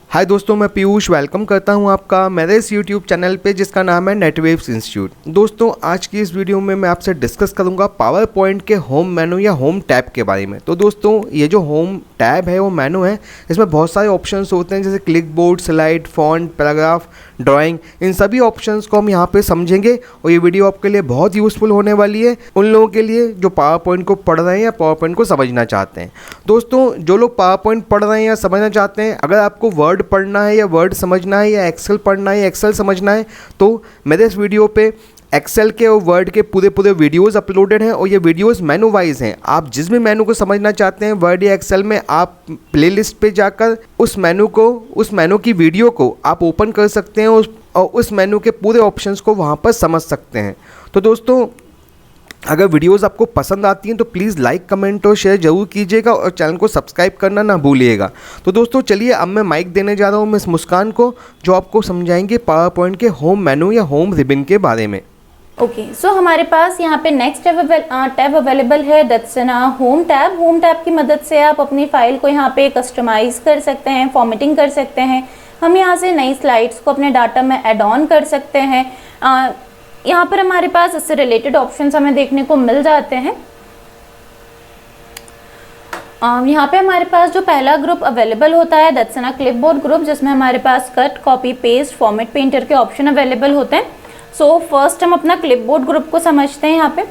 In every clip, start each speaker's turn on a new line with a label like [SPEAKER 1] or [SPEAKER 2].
[SPEAKER 1] हाय दोस्तों, मैं पीयूष वेलकम करता हूं आपका मेरे इस यूट्यूब चैनल पे जिसका नाम है नेटवेव्स इंस्टीट्यूट। दोस्तों, आज की इस वीडियो में मैं आपसे डिस्कस करूंगा पावर पॉइंट के होम मेनू या होम टैब के बारे में। तो दोस्तों, ये जो होम टैब है वो मेनू है, इसमें बहुत सारे ऑप्शंस होते हैं जैसे click board, slide, font, paragraph, drawing. इन सभी ऑप्शंस को हम यहाँ पे समझेंगे और ये वीडियो आपके लिए बहुत यूज़फुल होने वाली है उन लोगों के लिए जो पावर पॉइंट को पढ़ रहे हैं या पावर पॉइंट को समझना चाहते हैं। दोस्तों, जो लोग पावर पॉइंट पढ़ रहे हैं या समझना चाहते हैं, अगर आपको वर्ड पढ़ना है या वर्ड समझना है या एक्सेल पढ़ना है या एक्सेल समझना है, तो मेरे इस वीडियो पे एक्सेल के और वर्ड के पूरे वीडियोस अपलोडेड हैं और ये वीडियोस मेनू वाइज हैं। आप जिस भी मेनू को समझना चाहते हैं वर्ड या एक्सेल में, आप प्लेलिस्ट पे जाकर उस मेनू की वीडियो को आप ओपन कर सकते हैं और उस मेनू के पूरे ऑप्शंस को वहाँ पर समझ सकते हैं। तो दोस्तों, अगर वीडियोस आपको पसंद आती हैं तो प्लीज़ लाइक, कमेंट और शेयर जरूर कीजिएगा और चैनल को सब्सक्राइब करना ना भूलिएगा। तो दोस्तों, चलिए अब मैं माइक देने जा रहा हूँ मिस मुस्कान को, जो आपको समझाएंगे पावर पॉइंट के होम मेनू या होम रिबन के बारे में।
[SPEAKER 2] ओके, सो हमारे पास यहाँ पे नेक्स्ट टैब अवेलेबल है, that's home tab. Home tab की मदद से आप अपनी फाइल को यहाँ पे कस्टमाइज़ कर सकते हैं, फॉर्मेटिंग कर सकते हैं। हम यहाँ से नई स्लाइड्स को अपने डाटा में ऐड ऑन कर सकते हैं। यहाँ पर हमारे पास इससे रिलेटेड ऑप्शंस हमें देखने को मिल जाते हैं। यहाँ पे हमारे पास जो पहला ग्रुप अवेलेबल होता है दैट्स क्लिपबोर्ड ग्रुप, जिसमें हमारे पास cut, copy, paste, format painter के ऑप्शन अवेलेबल होते हैं। सो फर्स्ट हम अपना क्लिपबोर्ड ग्रुप को समझते हैं। यहाँ पे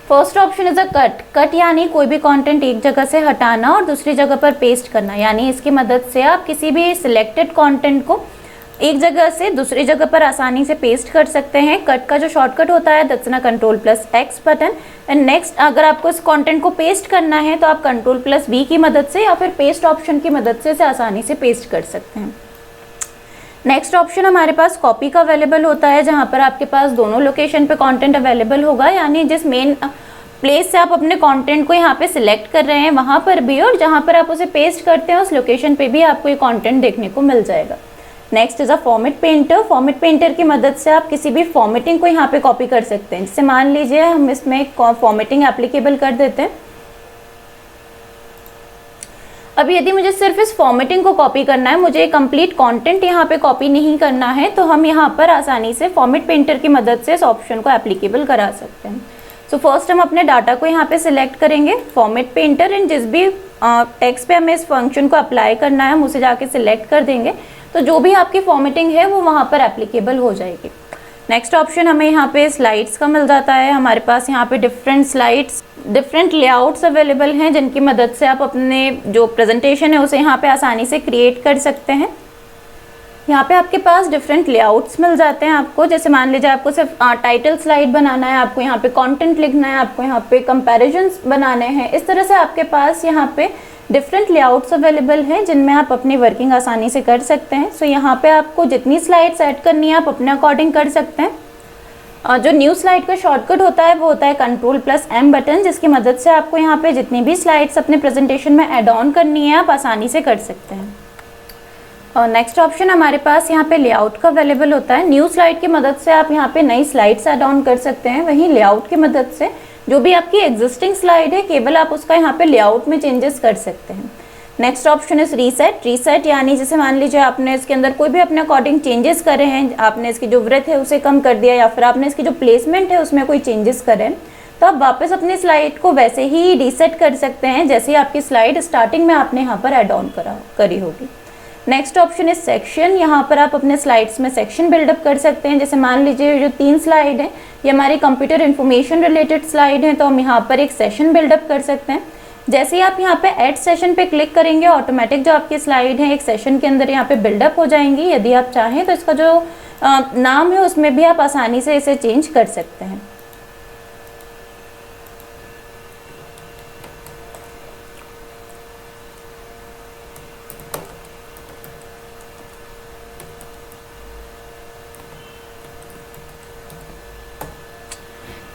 [SPEAKER 2] first option is a cut. Cut यानी कोई भी कंटेंट एक जगह से हटाना और दूसरी जगह पर पेस्ट करना, यानी इसकी मदद से आप किसी भी सिलेक्टेड कंटेंट को एक जगह से दूसरी जगह पर आसानी से पेस्ट कर सकते हैं। कट का जो शॉर्टकट होता है that's Ctrl+X button. And next, अगर आपको इस कंटेंट को पेस्ट करना है तो आप Ctrl+V की मदद से या फिर पेस्ट ऑप्शन की मदद से इसे आसानी से पेस्ट कर सकते हैं। नेक्स्ट ऑप्शन हमारे पास कॉपी का अवेलेबल होता है, जहाँ पर आपके पास दोनों लोकेशन पे कंटेंट अवेलेबल होगा, यानी जिस मेन प्लेस से आप अपने कंटेंट को यहाँ पे सिलेक्ट कर रहे हैं वहाँ पर भी, और जहाँ पर आप उसे पेस्ट करते हैं उस लोकेशन पे भी आपको ये कंटेंट देखने को मिल जाएगा। Next is a format painter. Format painter की मदद से आप किसी भी फॉर्मेटिंग को यहाँ पे कॉपी कर सकते हैं। जैसे मान लीजिए हम इसमें फॉर्मेटिंग एप्लीकेबल कर देते हैं। अब यदि मुझे सिर्फ इस फॉर्मेटिंग को कॉपी करना है, मुझे कंप्लीट कंटेंट यहाँ पे कॉपी नहीं करना है, तो हम यहाँ पर आसानी से फॉर्मेट पेंटर की मदद से इस ऑप्शन को एप्लीकेबल करा सकते हैं। सो फर्स्ट हम अपने डाटा को यहाँ पे सिलेक्ट करेंगे, फॉर्मेट पेंटर, एंड जिस भी टेक्स्ट पे हमें इस फंक्शन को अप्लाई करना है हम उसे जाके सिलेक्ट कर देंगे, तो जो भी आपकी फॉर्मेटिंग है वो वहाँ पर एप्लीकेबल हो जाएगी। नेक्स्ट ऑप्शन हमें यहाँ पे स्लाइड्स का मिल जाता है। हमारे पास यहाँ पे different slides, different layouts available हैं, जिनकी मदद से आप अपने जो प्रेजेंटेशन है उसे यहाँ पे आसानी से क्रिएट कर सकते हैं। यहाँ पे आपके पास डिफरेंट लेआउट्स मिल जाते हैं आपको। जैसे मान लीजिए आपको सिर्फ टाइटल स्लाइड बनाना है, आपको यहाँ पे कंटेंट लिखना है, आपको यहाँ पे कंपैरिजंस बनाने हैं, इस तरह से आपके पास यहाँ पे डिफरेंट लेआउट्स अवेलेबल हैं जिनमें आप अपनी वर्किंग आसानी से कर सकते हैं। सो यहाँ पे आपको जितनी स्लाइड्स ऐड करनी है आप अपने अकॉर्डिंग कर सकते हैं। जो न्यू स्लाइड का शॉर्टकट होता है वो होता है Ctrl+M बटन, जिसकी मदद से आपको यहाँ पे जितनी भी स्लाइड्स अपने प्रेजेंटेशन में ऐड ऑन करनी है आप आसानी से कर सकते हैं। और नेक्स्ट ऑप्शन हमारे पास यहाँ पे लेआउट का अवेलेबल होता है। न्यू स्लाइड की मदद से आप यहाँ पे नई स्लाइड्स ऐड ऑन कर सकते हैं। वहीं लेआउट की मदद से जो भी आपकी एग्जिस्टिंग स्लाइड है केवल आप उसका यहाँ पे लेआउट में चेंजेस कर सकते हैं। Next option is reset. Reset यानी जैसे मान लीजिए आपने इसके अंदर कोई भी अपने अकॉर्डिंग चेंजेस करे हैं, आपने इसकी जो विड्थ है उसे कम कर दिया या फिर आपने इसकी जो प्लेसमेंट है उसमें कोई चेंजेस करे, तो आप वापस अपनी स्लाइड को वैसे ही रीसेट कर सकते हैं जैसे ही आपकी स्लाइड स्टार्टिंग में आपने यहाँ पर ऐड ऑन करी होगी। Next option is section. यहाँ पर आप अपने स्लाइड्स में सेक्शन बिल्डअप कर सकते हैं। जैसे मान लीजिए जो 3 स्लाइड है ये हमारी कंप्यूटर इन्फॉर्मेशन रिलेटेड स्लाइड है, तो हम यहाँ पर एक सेशन बिल्डअप कर सकते हैं। जैसे ही आप यहाँ पे ऐड सेशन पे क्लिक करेंगे, ऑटोमेटिक जो आपकी स्लाइड है एक सेशन के अंदर यहाँ पे बिल्डअप हो जाएंगी। यदि आप चाहें तो इसका जो नाम है उसमें भी आप आसानी से इसे चेंज कर सकते हैं।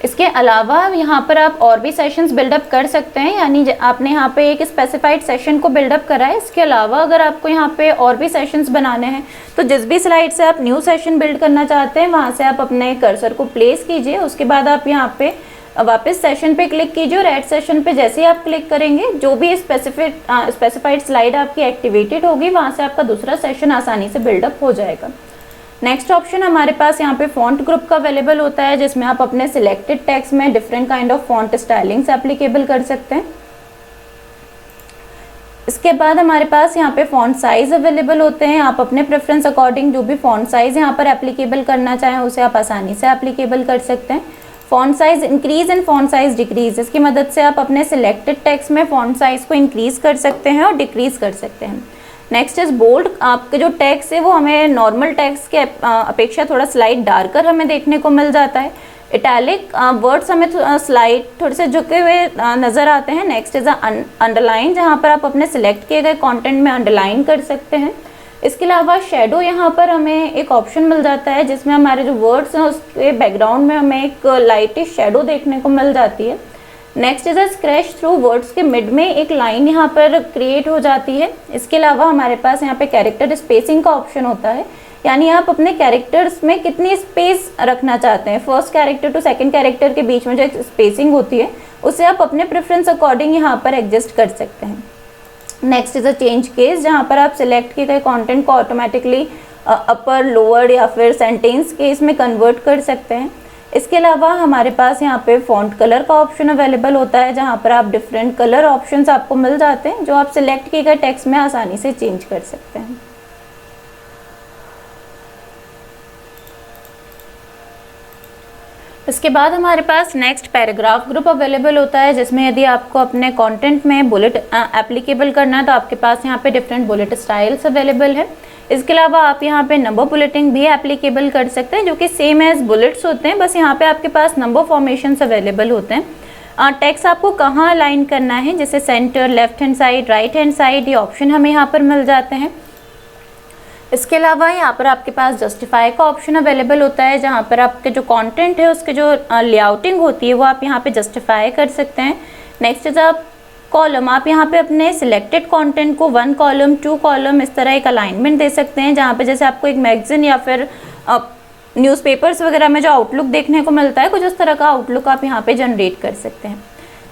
[SPEAKER 2] इसके अलावा यहाँ पर आप और भी सेशंस बिल्डअप कर सकते हैं, यानी आपने यहाँ पे एक स्पेसिफाइड सेशन को बिल्डअप करा है। इसके अलावा अगर आपको यहाँ पे और भी सेशंस बनाने हैं तो जिस भी स्लाइड से आप न्यू सेशन बिल्ड करना चाहते हैं वहाँ से आप अपने कर्सर को प्लेस कीजिए। उसके बाद आप यहाँ पे वापस सेशन पे क्लिक कीजिए और ऐड सेशन पे जैसे ही आप क्लिक करेंगे जो भी स्पेसिफाइड स्लाइड आपकी एक्टिवेटेड होगी वहाँ से आपका दूसरा सेशन आसानी से बिल्डअप हो जाएगा। नेक्स्ट ऑप्शन हमारे पास यहाँ पे फॉन्ट ग्रुप का अवेलेबल होता है, जिसमें आप अपने सिलेक्टेड टेक्स्ट में different kind of font stylings applicable कर सकते हैं। इसके बाद हमारे पास यहाँ पे फॉन्ट साइज अवेलेबल होते हैं, आप अपने प्रेफरेंस अकॉर्डिंग जो भी फॉन्ट साइज यहाँ पर एप्लीकेबल करना चाहें उसे आप आसानी से एप्लीकेबल कर सकते हैं। Font size increase and font size decrease, इसकी मदद से आप अपने सिलेक्टेड टेक्स्ट में फॉन्ट साइज को इंक्रीज कर सकते हैं और डिक्रीज कर सकते हैं। नेक्स्ट इज बोल्ड, आपके जो टेक्स्ट है वो हमें नॉर्मल टेक्स्ट के अपेक्षा थोड़ा स्लाइड डार्कर हमें देखने को मिल जाता है। इटैलिक वर्ड्स हमें स्लाइड थोड़े से झुके हुए नज़र आते हैं। नेक्स्ट इज अंडरलाइन, जहाँ पर आप अपने सिलेक्ट किए गए कंटेंट में अंडरलाइन कर सकते हैं। इसके अलावा शेडो, यहाँ पर हमें एक ऑप्शन मिल जाता है जिसमें हमारे जो वर्ड्स हैं उसके बैकग्राउंड में हमें एक लाइटिश शेडो देखने को मिल जाती है। Next is a scratch through, words के मिड में एक लाइन यहाँ पर क्रिएट हो जाती है। इसके अलावा हमारे पास यहाँ पे कैरेक्टर स्पेसिंग का ऑप्शन होता है, यानी आप अपने कैरेक्टर्स में कितनी स्पेस रखना चाहते हैं, first character to second character के बीच में जो स्पेसिंग होती है उसे आप अपने प्रेफरेंस अकॉर्डिंग यहाँ पर एडजस्ट कर सकते हैं। Next is a change case, जहाँ पर आप सिलेक्ट किए गए कॉन्टेंट को ऑटोमेटिकली अपर, लोअर या फिर सेंटेंस केस में कन्वर्ट कर सकते हैं। इसके अलावा हमारे पास यहाँ पे फॉन्ट कलर का ऑप्शन अवेलेबल होता है, जहाँ पर आप डिफरेंट कलर ऑप्शंस आपको मिल जाते हैं जो आप सिलेक्ट किए गए टेक्स्ट में आसानी से चेंज कर सकते हैं। इसके बाद हमारे पास नेक्स्ट पैराग्राफ ग्रुप अवेलेबल होता है, जिसमें यदि आपको अपने कंटेंट में बुलेट एप्लीकेबल करना है तो आपके पास यहाँ पे डिफरेंट बुलेट स्टाइल्स अवेलेबल है। इसके अलावा आप यहाँ पे नंबर बुलेटिंग भी एप्लीकेबल कर सकते हैं, जो कि सेम एज बुलेट्स होते हैं, बस यहाँ पे आपके पास नंबर फॉर्मेशंस अवेलेबल होते हैं। टेक्स्ट आपको कहाँ अलाइन करना है, जैसे centre, left hand side, right hand side, ये ऑप्शन हमें यहाँ पर मिल जाते हैं। इसके अलावा यहाँ पर आपके पास जस्टिफाई का ऑप्शन अवेलेबल होता है, जहाँ पर आपके जो कंटेंट है उसके जो लेआउटिंग होती है वो आप यहाँ पे जस्टिफाई कर सकते हैं। नेक्स्ट इज आप कॉलम, आप यहाँ पे अपने सिलेक्टेड कंटेंट को 1 कॉलम 2 कॉलम इस तरह एक अलाइनमेंट दे सकते हैं, जहाँ पे जैसे आपको एक मैगजीन या फिर न्यूज़पेपर्स वगैरह में जो आउटलुक देखने को मिलता है, कुछ उस तरह का आउटलुक आप यहाँ पे जनरेट कर सकते हैं।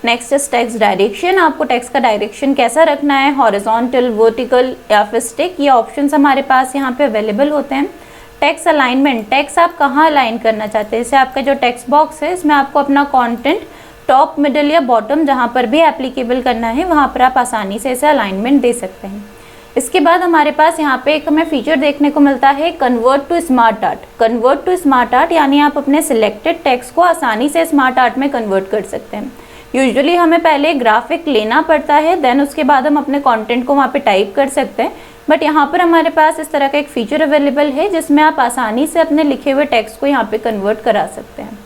[SPEAKER 2] नेक्स्ट इज टेक्स्ट डायरेक्शन, आपको टेक्स्ट का डायरेक्शन कैसा रखना है, हॉरिजॉन्टल, वर्टिकल या फिर स्टिक, ये ऑप्शंस हमारे पास यहाँ पे अवेलेबल होते हैं। टेक्स्ट अलाइनमेंट, टेक्स्ट आप कहाँ अलाइन करना चाहते हैं, जैसे आपका जो टेक्स्ट बॉक्स है इसमें आपको अपना कंटेंट टॉप, मिडल या बॉटम जहाँ पर भी एप्लीकेबल करना है वहाँ पर आप आसानी से इसे अलाइनमेंट दे सकते हैं। इसके बाद हमारे पास यहाँ पे एक हमें फीचर देखने को मिलता है convert to smart art. Convert to smart art यानी आप अपने सिलेक्टेड टेक्स्ट को आसानी से स्मार्ट आर्ट में कन्वर्ट कर सकते हैं। यूजुअली हमें पहले ग्राफिक लेना पड़ता है, देन उसके बाद हम अपने कंटेंट को वहाँ पे टाइप कर सकते हैं, बट यहाँ पर हमारे पास इस तरह का एक फीचर अवेलेबल है जिसमें आप आसानी से अपने लिखे हुए टेक्स्ट को यहाँ पे कन्वर्ट करा सकते हैं।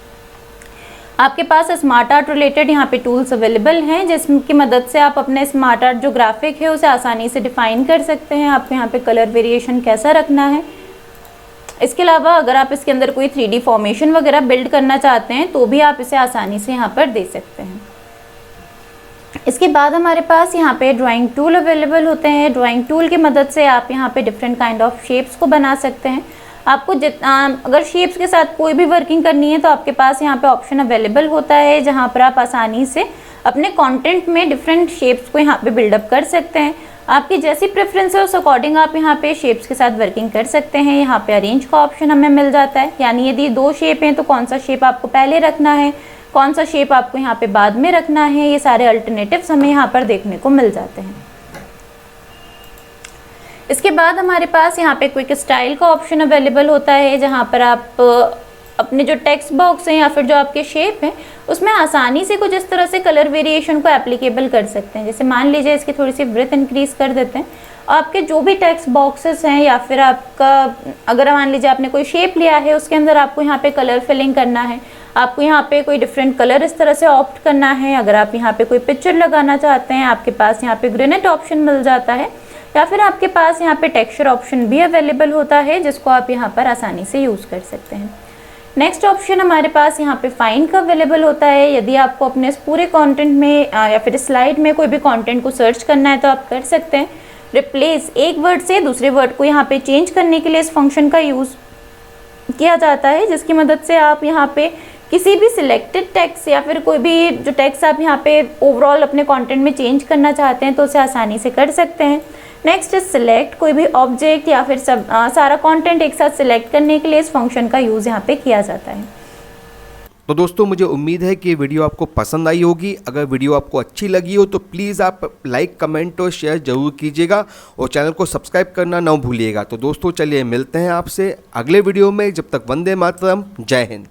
[SPEAKER 2] आपके पास स्मार्ट आर्ट रिलेटेड यहाँ पे टूल्स अवेलेबल हैं, जिसकी मदद से आप अपने स्मार्ट आर्ट जो ग्राफिक है उसे आसानी से डिफाइन कर सकते हैं, आपको यहाँ पे कलर वेरिएशन कैसा रखना है। इसके अलावा अगर आप इसके अंदर कोई 3D फॉर्मेशन वगैरह बिल्ड करना चाहते हैं तो भी आप इसे आसानी से यहाँ पर दे सकते हैं। इसके बाद हमारे पास यहाँ पे ड्राइंग टूल अवेलेबल होते हैं। ड्राइंग टूल की मदद से आप यहाँ पे डिफरेंट काइंड ऑफ शेप्स को बना सकते हैं। आपको अगर शेप्स के साथ कोई भी वर्किंग करनी है तो आपके पास यहाँ पे ऑप्शन अवेलेबल होता है, जहाँ पर आप आसानी से अपने कंटेंट में डिफरेंट शेप्स को यहाँ पे बिल्डअप कर सकते हैं। आपकी जैसी प्रेफरेंस है उस अकॉर्डिंग आप यहाँ पे शेप्स के साथ वर्किंग कर सकते हैं। यहाँ पे अरेंज का ऑप्शन हमें मिल जाता है, यानी यदि 2 शेप हैं तो कौन सा शेप आपको पहले रखना है, कौन सा शेप आपको यहाँ पे बाद में रखना है, ये सारे अल्टरनेटिव्स हमें यहाँ पर देखने को मिल जाते हैं। इसके बाद हमारे पास यहाँ पे क्विक स्टाइल का ऑप्शन अवेलेबल होता है, जहाँ पर आप अपने जो टेक्स्ट बॉक्स हैं या फिर जो आपके शेप हैं उसमें आसानी से कुछ इस तरह से कलर वेरिएशन को एप्लीकेबल कर सकते हैं। जैसे मान लीजिए इसकी थोड़ी सी ब्रेथ इंक्रीज कर देते हैं, आपके जो भी टेक्स्ट बॉक्सेस हैं या फिर आपका अगर मान लीजिए आपने कोई शेप लिया है उसके अंदर आपको यहाँ पे कलर फिलिंग करना है, आपको यहाँ पे कोई डिफरेंट कलर इस तरह से ऑप्ट करना है। अगर आप यहाँ पे कोई पिक्चर लगाना चाहते हैं आपके पास यहाँ पे ग्रेनेट ऑप्शन मिल जाता है, या फिर आपके पास यहाँ पे टेक्सचर ऑप्शन भी अवेलेबल होता है जिसको आप यहाँ पर आसानी से यूज़ कर सकते हैं। नेक्स्ट ऑप्शन हमारे पास यहाँ पे फाइंड का अवेलेबल होता है। यदि आपको अपने इस पूरे कंटेंट में या फिर स्लाइड में कोई भी कंटेंट को सर्च करना है तो आप कर सकते हैं। रिप्लेस, एक वर्ड से दूसरे वर्ड को यहाँ पे चेंज करने के लिए इस फंक्शन का यूज़ किया जाता है, जिसकी मदद से आप यहाँ पे किसी भी सिलेक्टेड टेक्स्ट या फिर कोई भी जो टेक्स्ट आप यहाँ पे ओवरऑल अपने कंटेंट में चेंज करना चाहते हैं तो उसे आसानी से कर सकते हैं। नेक्स्ट इज सिलेक्ट, कोई भी ऑब्जेक्ट या फिर सारा कंटेंट एक साथ सिलेक्ट करने के लिए इस फंक्शन का यूज़ यहाँ पे किया जाता है।
[SPEAKER 1] तो दोस्तों मुझे उम्मीद है कि ये वीडियो आपको पसंद आई होगी। अगर वीडियो आपको अच्छी लगी हो तो प्लीज़ आप लाइक, कमेंट और शेयर जरूर कीजिएगा और चैनल को सब्सक्राइब करना ना भूलिएगा। तो दोस्तों चलिए मिलते हैं आपसे अगले वीडियो में, जब तक वंदे मातरम, जय हिंद।